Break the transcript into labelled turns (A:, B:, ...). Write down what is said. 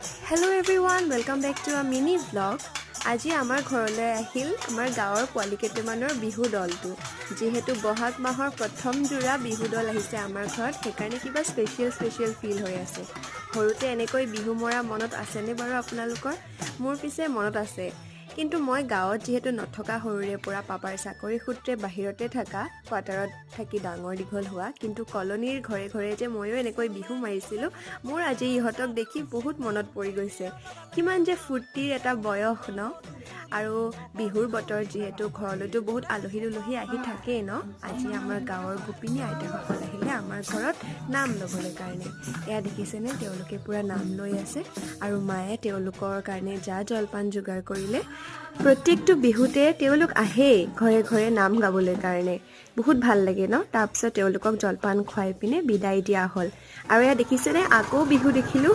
A: Hello everyone, welcome back to a mini vlog. আজি আমাৰ ঘৰলৈ আহিল আমাৰ গাঁৱৰ পোৱালি কেইটামানৰ বিহু দলটো যেহেতু বহাগ মাহৰ প্ৰথম জোৰা বিহু দল আহিছে আমাৰ ঘৰত সেইকাৰণে কিবা স্পেচিয়েল ফিল হৈ আছে সৰুতে এনেকৈ বিহু মৰা মনত আছেনে বাৰু আপোনালোকৰ মোৰ পিছে মনত আছে কিন্তু মই গাঁৱত যেহেতু নথকা সৰুৰে পৰা পাপাৰ চাকৰি সূত্ৰে বাহিৰতে থাকা কোৱাৰ্টাৰত থাকি ডাঙৰ দীঘল হোৱা কিন্তু কলনীৰ ঘৰে ঘৰে যে ময়ো এনেকৈ বিহু মাৰিছিলোঁ মোৰ আজি ইহঁতক দেখি বহুত মনত পৰি গৈছে কিমান যে ফূৰ্তিৰ এটা বয়স ন আৰু বিহুৰ বতৰ যেহেতু ঘৰলৈতো বহুত আলহী দুলহী আহি থাকেই ন আজি আমাৰ গাঁৱৰ গোপিনী আইতাসকল আহিলে আমাৰ ঘৰত নাম ল'বলৈ কাৰণে এয়া দেখিছেনে তেওঁলোকে পুৰা নাম লৈ আছে আৰু মায়ে তেওঁলোকৰ কাৰণে যা জলপান যোগাৰ কৰিলে প্ৰত্যেকটো বিহুতে তেওঁলোক আহে ঘৰে ঘৰে নাম গাবলৈ কাৰণে বহুত ভাল লাগে ন তাৰপিছত তেওঁলোকক জলপান খুৱাই পিনে বিদায় দিয়া হ'ল আৰু এয়া দেখিছেনে আকৌ বিহু দেখিলোঁ